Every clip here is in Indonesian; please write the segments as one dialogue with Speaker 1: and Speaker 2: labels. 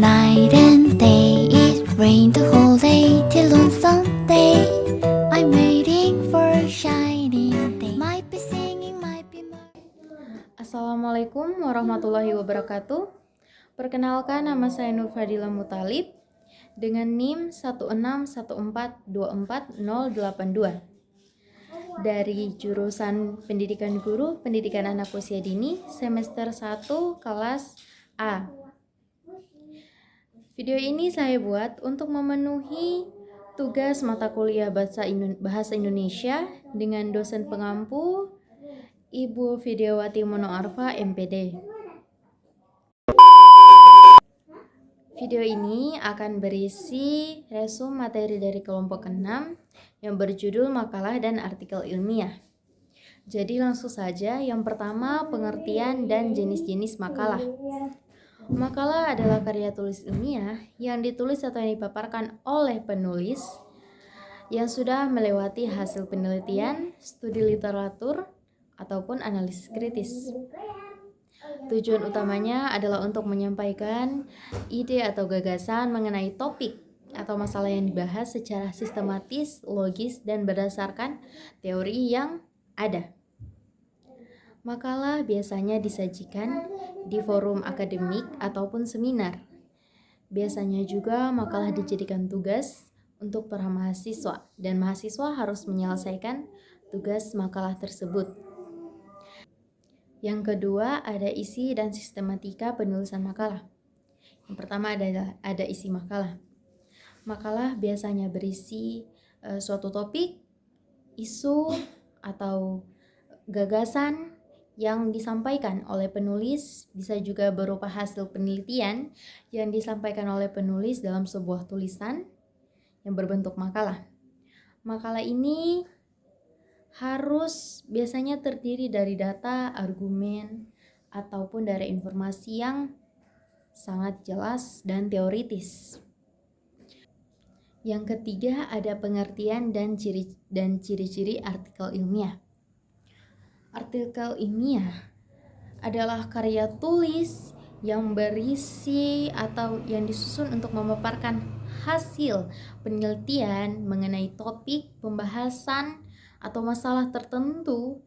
Speaker 1: night and day. It rained the whole day till on Sunday. I'm waiting for a shining day. Might be singing, might be
Speaker 2: Assalamualaikum warahmatullahi wabarakatuh. Perkenalkan, nama saya Nur Fadila Mutalib dengan NIM 161424082 dari jurusan Pendidikan Guru, Pendidikan Anak Usia Dini, semester 1 kelas A. Video ini saya buat untuk memenuhi tugas mata kuliah Bahasa Indonesia dengan dosen pengampu Ibu Vidyawati Monoarfa, MPD. Video ini akan berisi resum materi dari kelompok 6 yang berjudul makalah dan artikel ilmiah. Jadi langsung saja, yang pertama pengertian dan jenis-jenis makalah. Makalah adalah karya tulis ilmiah yang ditulis atau yang dipaparkan oleh penulis yang sudah melewati hasil penelitian, studi literatur, ataupun analisis kritis. Tujuan utamanya adalah untuk menyampaikan ide atau gagasan mengenai topik atau masalah yang dibahas secara sistematis, logis, dan berdasarkan teori yang ada. Makalah biasanya disajikan di forum akademik ataupun seminar. Biasanya juga makalah dijadikan tugas untuk para mahasiswa, dan mahasiswa harus menyelesaikan tugas makalah tersebut. Yang kedua, ada isi dan sistematika penulisan makalah. Yang pertama ada isi makalah. Makalah biasanya berisi suatu topik, isu, atau gagasan yang disampaikan oleh penulis, bisa juga berupa hasil penelitian yang disampaikan oleh penulis dalam sebuah tulisan yang berbentuk makalah. Makalah ini harus biasanya terdiri dari data, argumen, ataupun dari informasi yang sangat jelas dan teoritis. Yang ketiga, ada pengertian dan ciri-ciri artikel ilmiah. Artikel ilmiah adalah karya tulis yang berisi atau yang disusun untuk memaparkan hasil penelitian mengenai topik, pembahasan, atau masalah tertentu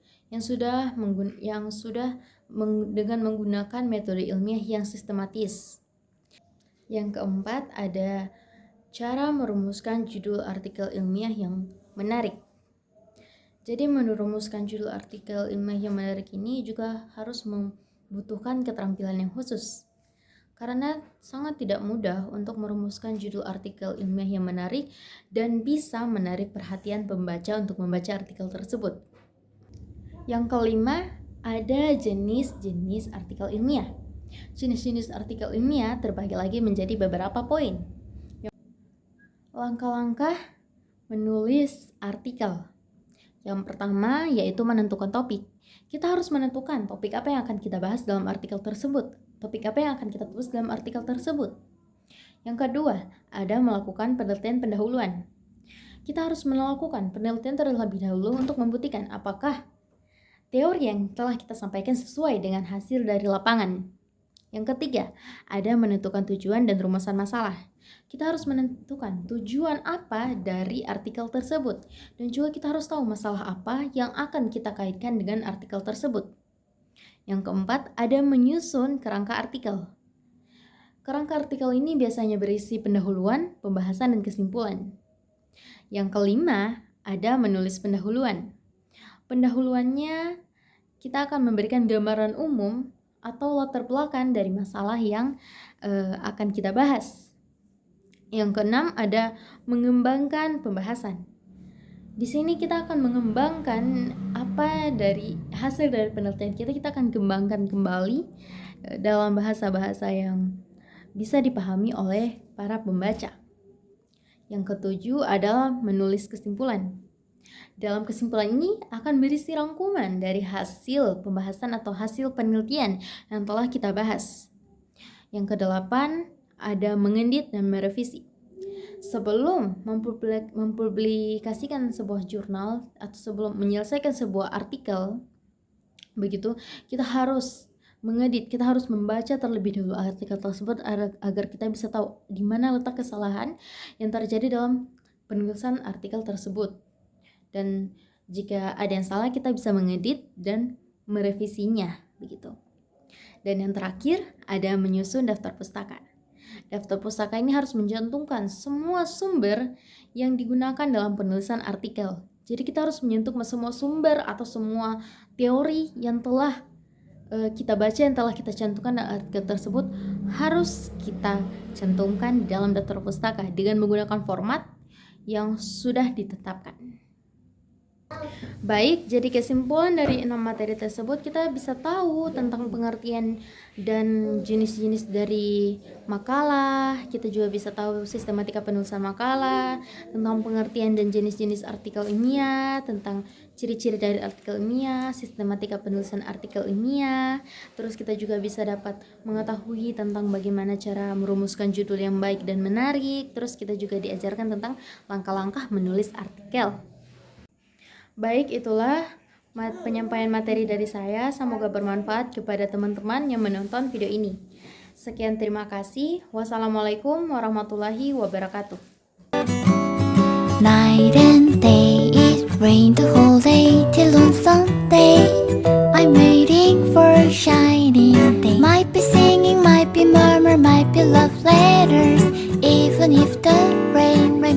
Speaker 2: dengan menggunakan metode ilmiah yang sistematis. Yang keempat, ada cara merumuskan judul artikel ilmiah yang menarik. Jadi merumuskan judul artikel ilmiah yang menarik ini juga harus membutuhkan keterampilan yang khusus, karena sangat tidak mudah untuk merumuskan judul artikel ilmiah yang menarik dan bisa menarik perhatian pembaca untuk membaca artikel tersebut. Yang kelima, ada jenis-jenis artikel ilmiah. Jenis-jenis artikel ilmiah terbagi lagi menjadi beberapa poin. Langkah-langkah menulis artikel. Yang pertama yaitu menentukan topik. Kita harus menentukan topik apa yang akan kita bahas dalam artikel tersebut. Topik apa yang akan kita tulis dalam artikel tersebut. Yang kedua, ada melakukan penelitian pendahuluan. Kita harus melakukan penelitian terlebih dahulu untuk membuktikan apakah teori yang telah kita sampaikan sesuai dengan hasil dari lapangan. Yang ketiga, ada menentukan tujuan dan rumusan masalah. Kita harus menentukan tujuan apa dari artikel tersebut, dan juga kita harus tahu masalah apa yang akan kita kaitkan dengan artikel tersebut. Yang keempat, ada menyusun kerangka artikel. Kerangka artikel ini biasanya berisi pendahuluan, pembahasan, dan kesimpulan. Yang kelima, ada menulis pendahuluan. Pendahuluannya, kita akan memberikan gambaran umum atau latar belakang dari masalah yang akan kita bahas. Yang keenam, ada mengembangkan pembahasan. Di sini kita akan mengembangkan apa dari hasil dari penelitian kita akan kembangkan kembali dalam bahasa-bahasa yang bisa dipahami oleh para pembaca. Yang ketujuh adalah menulis kesimpulan. Dalam kesimpulan ini akan berisi rangkuman dari hasil pembahasan atau hasil penelitian yang telah kita bahas. Yang kedelapan, ada mengedit dan merevisi. Sebelum mempublikasikan sebuah jurnal atau sebelum menyelesaikan sebuah artikel, begitu kita harus mengedit, kita harus membaca terlebih dahulu artikel tersebut agar kita bisa tahu di mana letak kesalahan yang terjadi dalam penulisan artikel tersebut. Dan jika ada yang salah, kita bisa mengedit dan merevisinya, begitu. Dan yang terakhir, ada menyusun daftar pustaka. Daftar pustaka ini harus mencantumkan semua sumber yang digunakan dalam penulisan artikel. Jadi kita harus mencantumkan semua sumber atau semua teori yang telah kita baca, yang telah kita cantumkan dalam artikel tersebut, harus kita cantumkan dalam daftar pustaka dengan menggunakan format yang sudah ditetapkan. Baik, jadi kesimpulan dari 6 materi tersebut, kita bisa tahu tentang pengertian dan jenis-jenis dari makalah. Kita juga bisa tahu sistematika penulisan makalah, tentang pengertian dan jenis-jenis artikel ilmiah, tentang ciri-ciri dari artikel ilmiah, sistematika penulisan artikel ilmiah. Terus kita juga bisa dapat mengetahui tentang bagaimana cara merumuskan judul yang baik dan menarik. Terus kita juga diajarkan tentang langkah-langkah menulis artikel. Baik, itulah penyampaian materi dari saya. Semoga bermanfaat kepada teman-teman yang menonton video ini. Sekian, terima kasih. Wassalamualaikum warahmatullahi wabarakatuh.
Speaker 1: Night and day, it rained the whole day till on Sunday. I'm waiting for a shining day. Might be singing, might be murmur, might be love letters. Even if the rain may